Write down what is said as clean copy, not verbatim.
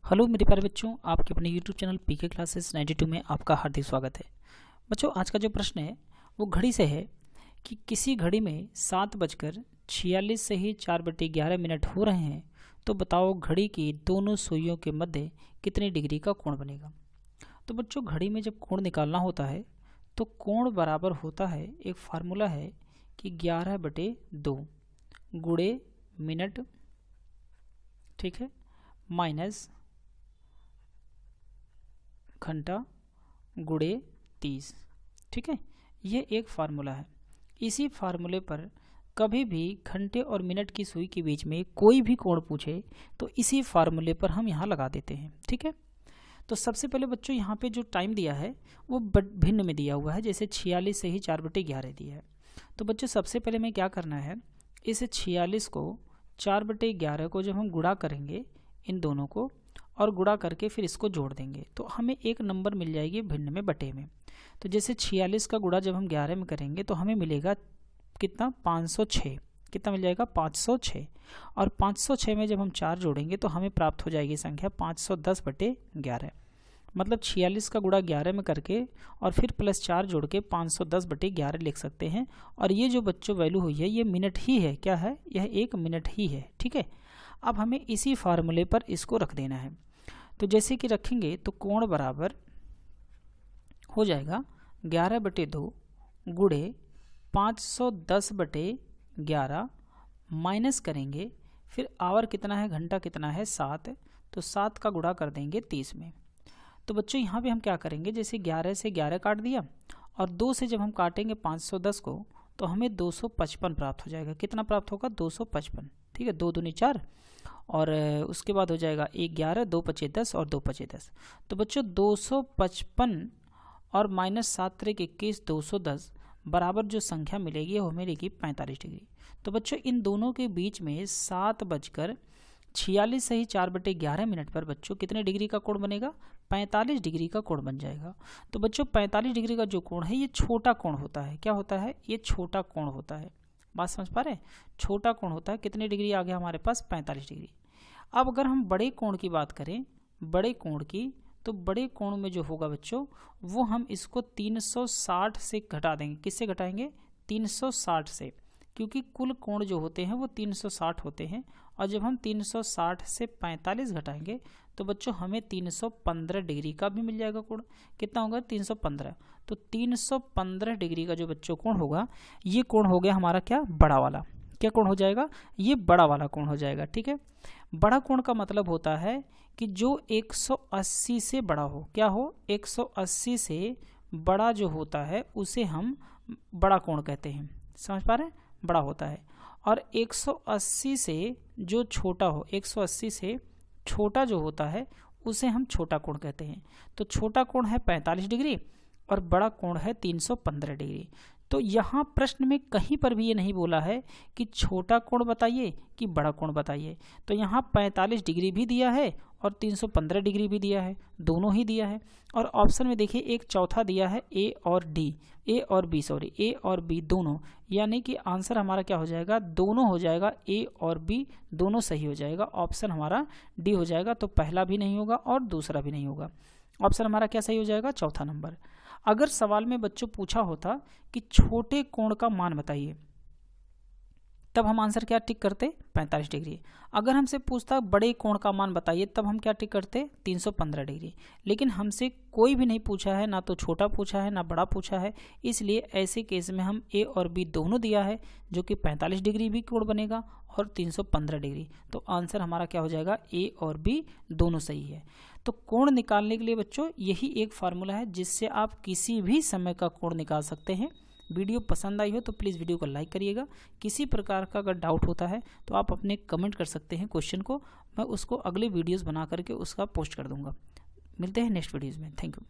Hello मेरे प्यारे बच्चों, आपके अपने यूट्यूब चैनल पीके क्लासेस 92 में आपका हार्दिक स्वागत है। बच्चों, आज का जो प्रश्न है वो घड़ी से है कि किसी घड़ी में 7:46 से ही 4/11 हो रहे हैं, तो बताओ घड़ी की दोनों सुइयों के मध्य कितनी डिग्री का कोण बनेगा। तो बच्चों, घड़ी में जब कोण निकालना होता है तो कोण बराबर होता है, एक फार्मूला है कि 11/2 गुणे मिनट, ठीक है, माइनस घंटा गुणे 30, ठीक है। ये एक फार्मूला है। इसी फार्मूले पर कभी भी घंटे और मिनट की सुई के बीच में कोई भी कोण पूछे तो इसी फार्मूले पर हम यहाँ लगा देते हैं, ठीक है। तो सबसे पहले बच्चों, यहाँ पे जो टाइम दिया है वो भिन्न में दिया हुआ है, जैसे 46 से ही 4/11 दिया है। तो बच्चों, सबसे पहले में क्या करना है, इस 46 को 4/11 को जब हम गुणा करेंगे इन दोनों को और गुणा करके फिर इसको जोड़ देंगे तो हमें एक नंबर मिल जाएगी भिन्न में बटे में। तो जैसे 46 का गुणा जब हम 11 में करेंगे तो हमें मिलेगा कितना, 506। कितना मिल जाएगा, 506। और 506 में जब हम 4 जोड़ेंगे तो हमें प्राप्त हो जाएगी संख्या 510/11। मतलब 46 का गुणा 11 में करके और फिर प्लस 4 जोड़ के 510/11 लिख सकते हैं। और ये जो बच्चों वैल्यू हुई है ये मिनट ही है। क्या है, यह 1 मिनट ही है, ठीक है। अब हमें इसी फार्मूले पर इसको रख देना है। तो जैसे कि रखेंगे तो कोण बराबर हो जाएगा 11/2 गुणे 510/11 माइनस करेंगे, फिर आवर कितना है, घंटा कितना है, 7, तो 7 का गुणा कर देंगे 30 में। तो बच्चों, यहाँ पे हम क्या करेंगे, जैसे 11 से 11 काट दिया और 2 से जब हम काटेंगे 510 को तो हमें 255 प्राप्त हो जाएगा। कितना प्राप्त होगा, 255, ठीक है। 2 दूनी 4 और उसके बाद हो जाएगा 1 11, 2 5 10 और 2 5 10। तो बच्चों 255 और -7 21 210 बराबर जो संख्या मिलेगी वो मिलेगी 45 डिग्री। तो बच्चों, इन दोनों के बीच में 7:46 से ही 4/11 पर बच्चों कितने डिग्री का कोण बनेगा, 45 डिग्री का कोण बन जाएगा। तो बच्चों 45 डिग्री का जो कोण है ये छोटा कोण होता है। क्या होता है, ये छोटा कोण होता है। बात समझ पा रहे हैं, छोटा कोण होता है। कितनी डिग्री आ गया हमारे पास, 45 डिग्री। अब अगर हम बड़े कोण की बात करें, बड़े कोण की, तो बड़े कोण में जो होगा बच्चों वो हम इसको 360 से घटा देंगे। किससे घटाएंगे, 360 से, क्योंकि कुल कोण जो होते हैं वो 360 होते हैं। और जब हम 360 से 45 घटाएंगे तो बच्चों हमें 315 डिग्री का भी मिल जाएगा कोण। कितना होगा, 315। तो 315 डिग्री का जो बच्चों कोण होगा ये कोण हो गया हमारा क्या, बड़ा वाला। क्या कोण हो जाएगा, ये बड़ा वाला कोण हो जाएगा, ठीक है। बड़ा कोण का मतलब होता है कि जो 180 से बड़ा हो। क्या हो, 180 से बड़ा जो होता है उसे हम बड़ा कोण कहते हैं। समझ पा रहे हैं, बड़ा होता है। और 180 से जो छोटा हो, 180 से छोटा जो होता है उसे हम छोटा कोण कहते हैं। तो छोटा कोण है 45 डिग्री और बड़ा कोण है 315 डिग्री। तो यहाँ प्रश्न में कहीं पर भी ये नहीं बोला है कि छोटा कोण बताइए कि बड़ा कोण बताइए। तो यहाँ 45 डिग्री भी दिया है और 315 डिग्री भी दिया है, दोनों ही दिया है। और ऑप्शन में देखिए एक चौथा दिया है ए और बी दोनों, यानी कि आंसर हमारा क्या हो जाएगा, दोनों हो जाएगा, ए और बी दोनों सही हो जाएगा। ऑप्शन हमारा डी हो जाएगा। तो पहला भी नहीं होगा और दूसरा भी नहीं होगा। ऑप्शन हमारा क्या सही हो जाएगा, चौथा नंबर। अगर सवाल में बच्चों पूछा होता कि छोटे कोण का मान बताइए, तब हम आंसर क्या टिक करते, 45 डिग्री। अगर हमसे पूछता बड़े कोण का मान बताइए, तब हम क्या टिक करते, 315 डिग्री। लेकिन हमसे कोई भी नहीं पूछा है, ना तो छोटा पूछा है ना बड़ा पूछा है, इसलिए ऐसे केस में हम ए और बी दोनों दिया है, जो कि 45 डिग्री भी कोण बनेगा और 315 डिग्री। तो आंसर हमारा क्या हो जाएगा, ए और बी दोनों सही है। तो कोण निकालने के लिए बच्चों यही एक फार्मूला है जिससे आप किसी भी समय का कोण निकाल सकते हैं। वीडियो पसंद आई हो तो प्लीज़ वीडियो को लाइक करिएगा। किसी प्रकार का अगर डाउट होता है तो आप अपने कमेंट कर सकते हैं क्वेश्चन को, मैं उसको अगले वीडियोस बना करके उसका पोस्ट कर दूंगा। मिलते हैं नेक्स्ट वीडियोस में। Thank you.